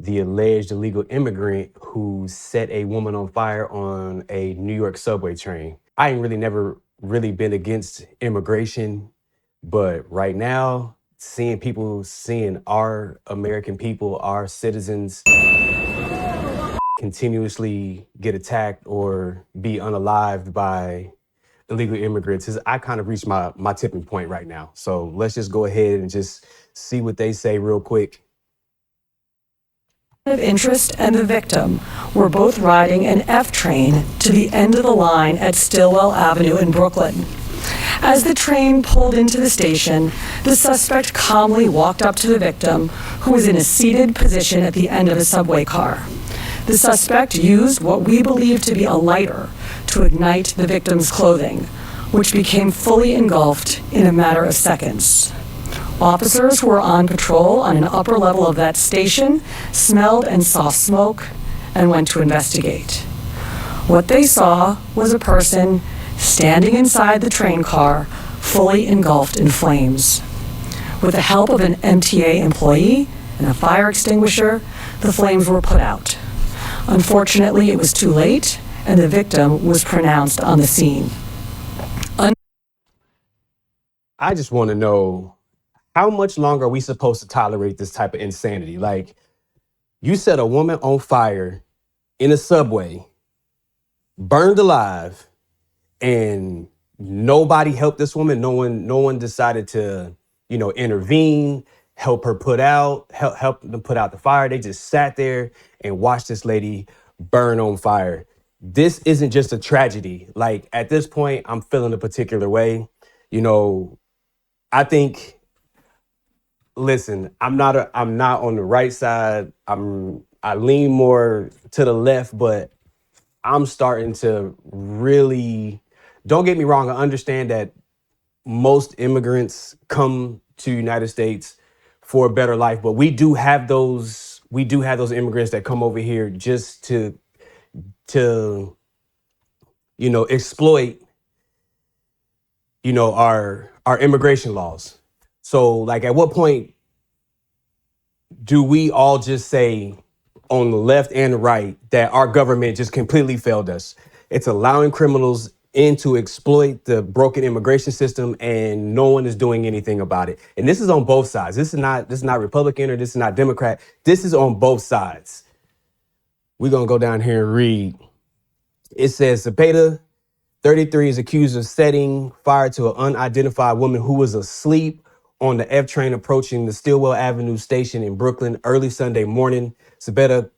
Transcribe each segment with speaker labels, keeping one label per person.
Speaker 1: the alleged illegal immigrant who set a woman on fire on a New York subway train. I ain't really never really been against immigration, but right now, seeing our American people, our citizens continuously get attacked or be unalived by illegal immigrants, I kind of reached my tipping point right now. So let's just go ahead and just see what they say real quick.
Speaker 2: Of interest and the victim were both riding an F train to the end of the line at Stillwell Avenue in Brooklyn. As the train pulled into the station, the suspect calmly walked up to the victim, who was in a seated position at the end of the subway car. The suspect used what we believe to be a lighter to ignite the victim's clothing, which became fully engulfed in a matter of seconds. Officers who were on patrol on an upper level of that station smelled and saw smoke and went to investigate. What they saw was a person standing inside the train car, fully engulfed in flames. With the help of an MTA employee and a fire extinguisher, the flames were put out. Unfortunately, it was too late, and the victim was pronounced on the scene.
Speaker 1: I just want to know, how much longer are we supposed to tolerate this type of insanity? Like, you set a woman on fire in a subway, burned alive, and nobody helped this woman. No one decided to, intervene, help her help them put out the fire. They just sat there and watched this lady burn on fire. This isn't just a tragedy. Like, at this point, I'm feeling a particular way. I think, listen, I'm not on the right side. I lean more to the left, but I'm starting to really, don't get me wrong, I understand that most immigrants come to United States for a better life, but we do have those immigrants that come over here just to exploit our immigration laws. So, like, at what point do we all just say, on the left and the right, that our government just completely failed us? It's allowing criminals in to exploit the broken immigration system, and no one is doing anything about it. And this is on both sides. This is not Republican or this is not Democrat. This is on both sides. We're gonna go down here and read. It says Cepeda, 33, is accused of setting fire to an unidentified woman who was asleep on the F train approaching the Stillwell Avenue station in Brooklyn early Sunday morning. Cepeda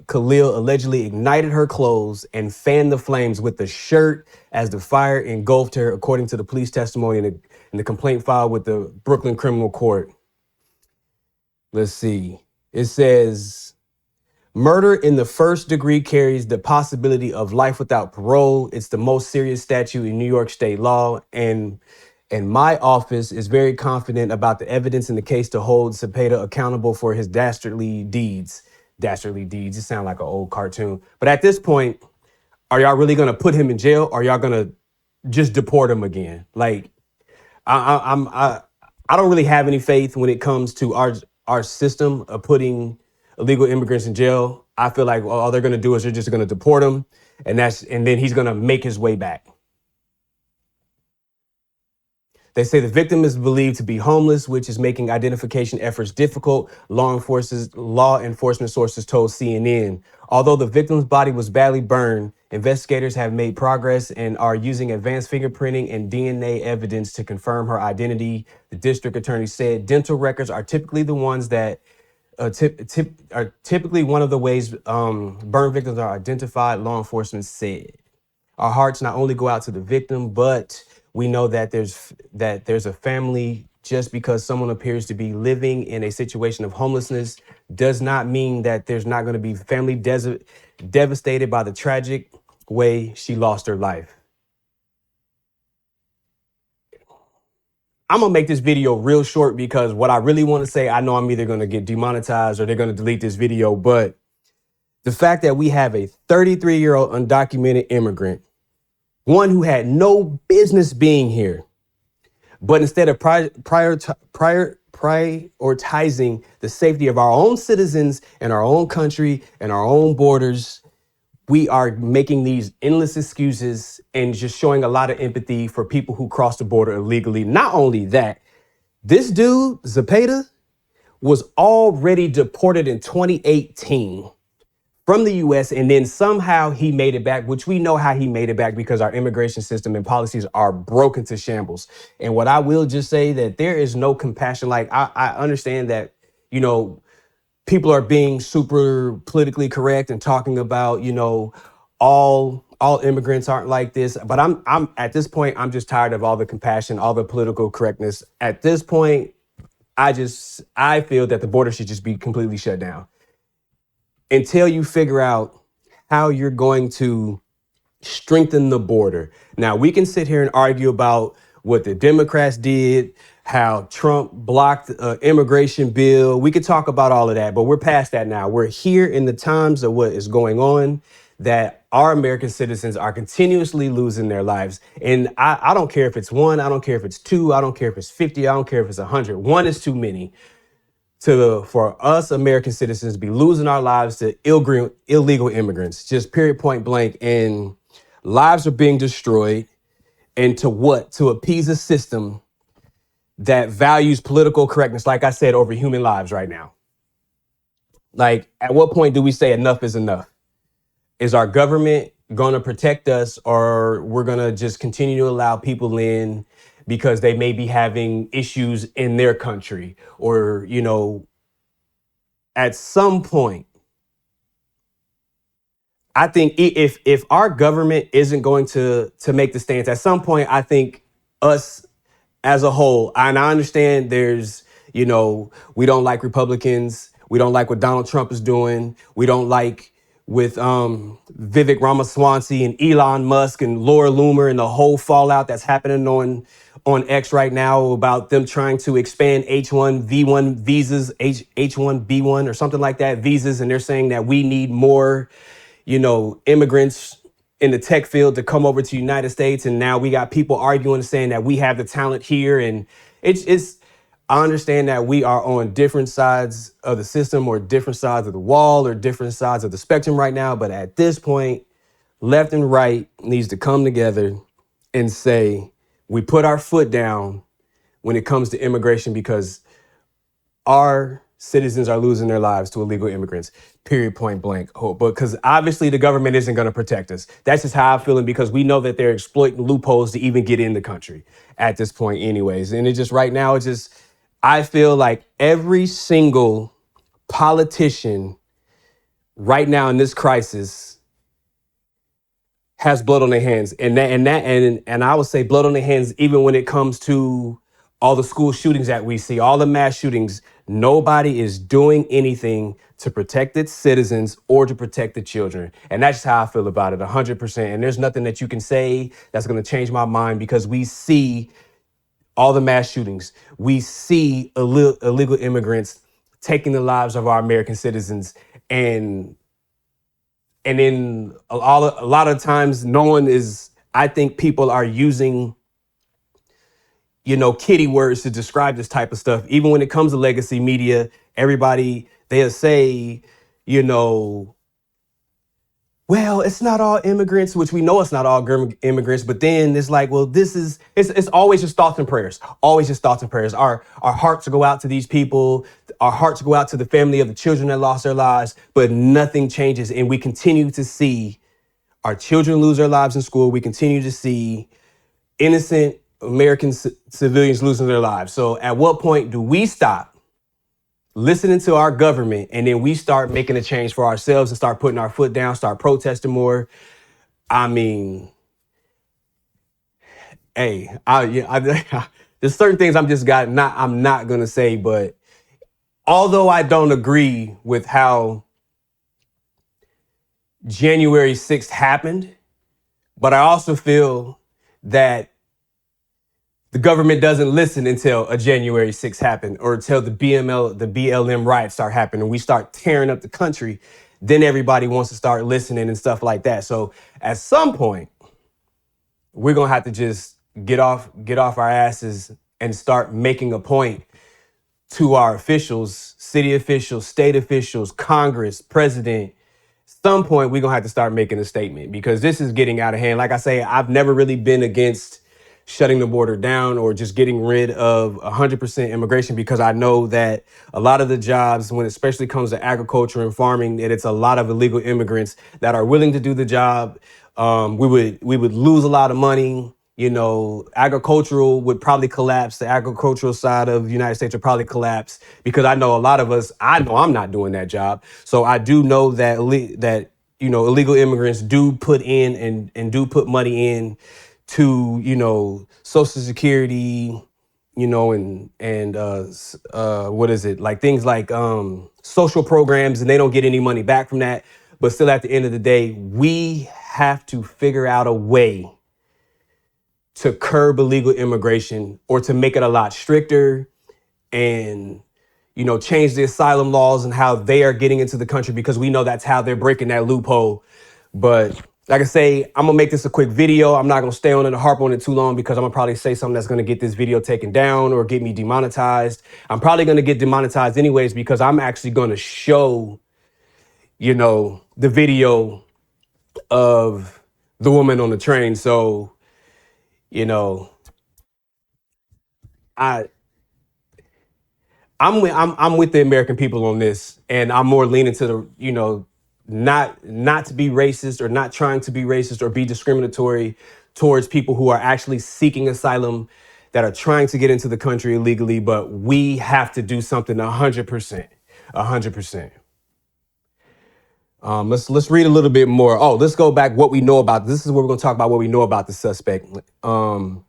Speaker 1: Khalil allegedly ignited her clothes and fanned the flames with the shirt as the fire engulfed her, according to the police testimony in the complaint filed with the Brooklyn Criminal Court. Let's see. It says, murder in the first degree carries the possibility of life without parole. It's the most serious statute in New York state law, and my office is very confident about the evidence in the case to hold Cepeda accountable for his dastardly deeds. Dastardly deeds, it sounds like an old cartoon. But at this point, are y'all really gonna put him in jail, or y'all gonna just deport him again? Like, I don't really have any faith when it comes to our system of putting illegal immigrants in jail. I feel like all they're gonna do is they're just gonna deport him, and then he's gonna make his way back. They say the victim is believed to be homeless, which is making identification efforts difficult, law enforcement sources told CNN. Although the victim's body was badly burned, investigators have made progress and are using advanced fingerprinting and DNA evidence to confirm her identity. The district attorney said dental records are typically the ones that are typically one of the ways burn victims are identified, law enforcement said. Our hearts not only go out to the victim, but we know that there's a family. Just because someone appears to be living in a situation of homelessness does not mean that there's not going to be family devastated by the tragic way she lost her life. I'm going to make this video real short because what I really want to say, I know I'm either going to get demonetized or they're going to delete this video. But the fact that we have a 33-year-old undocumented immigrant, one who had no business being here, but instead of prioritizing the safety of our own citizens and our own country and our own borders, we are making these endless excuses and just showing a lot of empathy for people who cross the border illegally. Not only that, this dude, Zepeda, was already deported in 2018 from the US, and then somehow he made it back, which we know how he made it back because our immigration system and policies are broken to shambles. And what I will just say that there is no compassion. Like I understand that, you know, people are being super politically correct and talking about, you know, all immigrants aren't like this. But I'm at this point, I'm just tired of all the compassion, all the political correctness. At this point, I feel that the border should just be completely shut down until you figure out how you're going to strengthen the border. Now, we can sit here and argue about what the Democrats did, how Trump blocked an immigration bill. We could talk about all of that, but we're past that now. We're here in the times of what is going on, that our American citizens are continuously losing their lives. And I don't care if it's one, I don't care if it's two, I don't care if it's 50, I don't care if it's 100. One is too many for us American citizens to be losing our lives to illegal immigrants, just period, point blank. And lives are being destroyed. And to what? To appease a system that values political correctness, like I said, over human lives right now. Like, at what point do we say enough is enough? Is our government going to protect us, or we're going to just continue to allow people in because they may be having issues in their country? Or, you know, at some point, I think if our government isn't going to make the stance, at some point, I think us as a whole, and I understand there's, you know, we don't like Republicans. We don't like what Donald Trump is doing. We don't like with Vivek Ramaswamy and Elon Musk and Laura Loomer and the whole fallout that's happening on X right now about them trying to expand H1V1 visas, H1B1 or something like that, visas. And they're saying that we need more, you know, immigrants in the tech field to come over to the United States. And now we got people arguing and saying that we have the talent here. And it's I understand that we are on different sides of the system or different sides of the wall or different sides of the spectrum right now. But at this point, left and right needs to come together and say, we put our foot down when it comes to immigration because our citizens are losing their lives to illegal immigrants, period, point blank. But because obviously the government isn't going to protect us. That's just how I'm feeling, because we know that they're exploiting loopholes to even get in the country at this point anyways. And it just right now, it's just, I feel like every single politician right now in this crisis has blood on their hands. And I would say blood on their hands, even when it comes to all the school shootings that we see, all the mass shootings. Nobody is doing anything to protect its citizens or to protect the children. And that's just how I feel about it, 100%. And there's nothing that you can say that's going to change my mind, because we see all the mass shootings. We see illegal immigrants taking the lives of our American citizens. And in a lot of times, I think people are using, you know, kitty words to describe this type of stuff. Even when it comes to legacy media, everybody, they'll say, you know, well, it's not all immigrants, which we know it's not all immigrants. But then it's like, well, it's always just thoughts and prayers, always just thoughts and prayers. Our hearts go out to these people. Our hearts go out to the family of the children that lost their lives, but nothing changes. And we continue to see our children lose their lives in school. We continue to see innocent American civilians losing their lives. So at what point do we stop listening to our government and then we start making a change for ourselves and start putting our foot down, start protesting more? I mean, hey, there's certain things I'm not going to say, but although I don't agree with how January 6th happened, but I also feel that the government doesn't listen until a January 6th happened, or until the BLM riots start happening and we start tearing up the country. Then everybody wants to start listening and stuff like that. So at some point, we're going to have to just get off our asses and start making a point to our officials, city officials, state officials, Congress, president. Some point we're gonna have to start making a statement because this is getting out of hand. Like I say, I've never really been against shutting the border down or just getting rid of 100% immigration because I know that a lot of the jobs, when it especially comes to agriculture and farming, that it's a lot of illegal immigrants that are willing to do the job. We would lose a lot of money. You know, agricultural would probably collapse. The agricultural side of the United States would probably collapse because I know a lot of us, I know I'm not doing that job. So I do know that illegal immigrants do put in and do put money in to, Social Security, what is it? Like things like social programs, and they don't get any money back from that. But still, at the end of the day, we have to figure out a way to curb illegal immigration or to make it a lot stricter and, change the asylum laws and how they are getting into the country because we know that's how they're breaking that loophole. But like I say, I'm gonna make this a quick video. I'm not gonna stay on it and harp on it too long because I'm gonna probably say something that's gonna get this video taken down or get me demonetized. I'm probably gonna get demonetized anyways because I'm actually gonna show, the video of the woman on the train. So, I I'm with the American people on this, and I'm more leaning to the not to be racist or not trying to be racist or be discriminatory towards people who are actually seeking asylum that are trying to get into the country illegally. But we have to do something 100%, 100%. Let's read a little bit more. Oh, let's go back what we know about. This is where we're going to talk about what we know about the suspect. An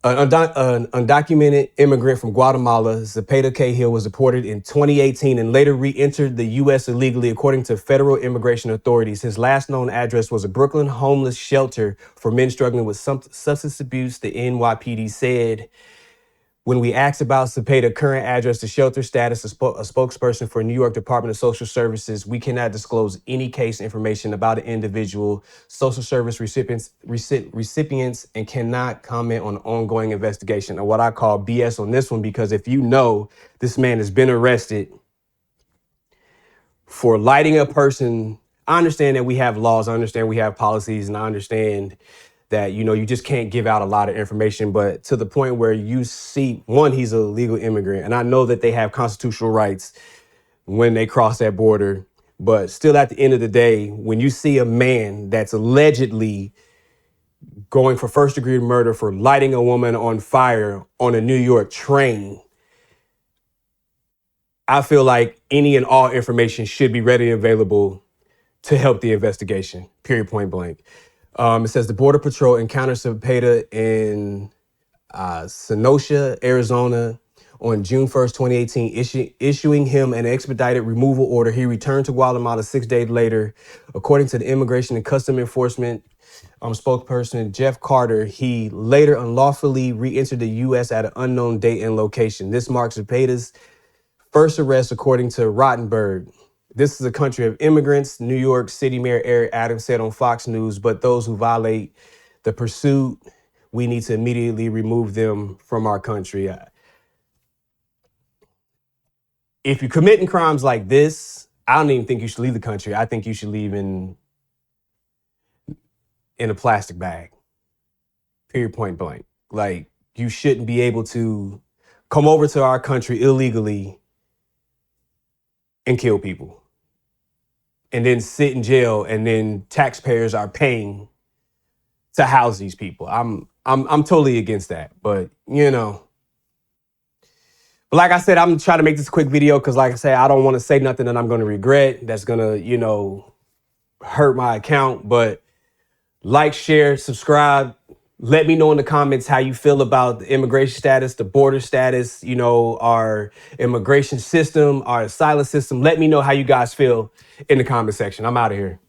Speaker 1: undocumented immigrant from Guatemala, Zepeda Cahill, was deported in 2018 and later re-entered the U.S. illegally, according to federal immigration authorities. His last known address was a Brooklyn homeless shelter for men struggling with substance abuse, the NYPD said. When we asked about Zepeda's current address, the shelter status, a spokesperson for New York Department of Social Services, we cannot disclose any case information about an individual, social service recipients, and cannot comment on ongoing investigation. And what I call BS on this one, because if you know this man has been arrested for lighting a person, I understand that we have laws, I understand we have policies, and I understand that, you just can't give out a lot of information, but to the point where you see, one, he's a legal immigrant, and I know that they have constitutional rights when they cross that border, but still at the end of the day, when you see a man that's allegedly going for first-degree murder for lighting a woman on fire on a New York train, I feel like any and all information should be readily available to help the investigation, period, point blank. It says the Border Patrol encountered Zepeda in Kenosha, Arizona on June 1st, 2018, issuing him an expedited removal order. He returned to Guatemala 6 days later. According to the Immigration and Customs Enforcement spokesperson, Jeff Carter, he later unlawfully re-entered the U.S. at an unknown date and location. This marks Zepeda's first arrest, according to Rottenberg. This is a country of immigrants, New York City Mayor Eric Adams said on Fox News, but those who violate the pursuit, we need to immediately remove them from our country. If you're committing crimes like this, I don't even think you should leave the country. I think you should leave in a plastic bag, period, point blank. Like, you shouldn't be able to come over to our country illegally and kill people, and then sit in jail, and then taxpayers are paying to house these people. I'm totally against that, but But like I said, I'm trying to make this a quick video because, like I said, I don't want to say nothing that I'm going to regret. That's going to, hurt my account. But like, share, subscribe. Let me know in the comments how you feel about the immigration status, the border status, our immigration system, our asylum system. Let me know how you guys feel in the comment section. I'm out of here.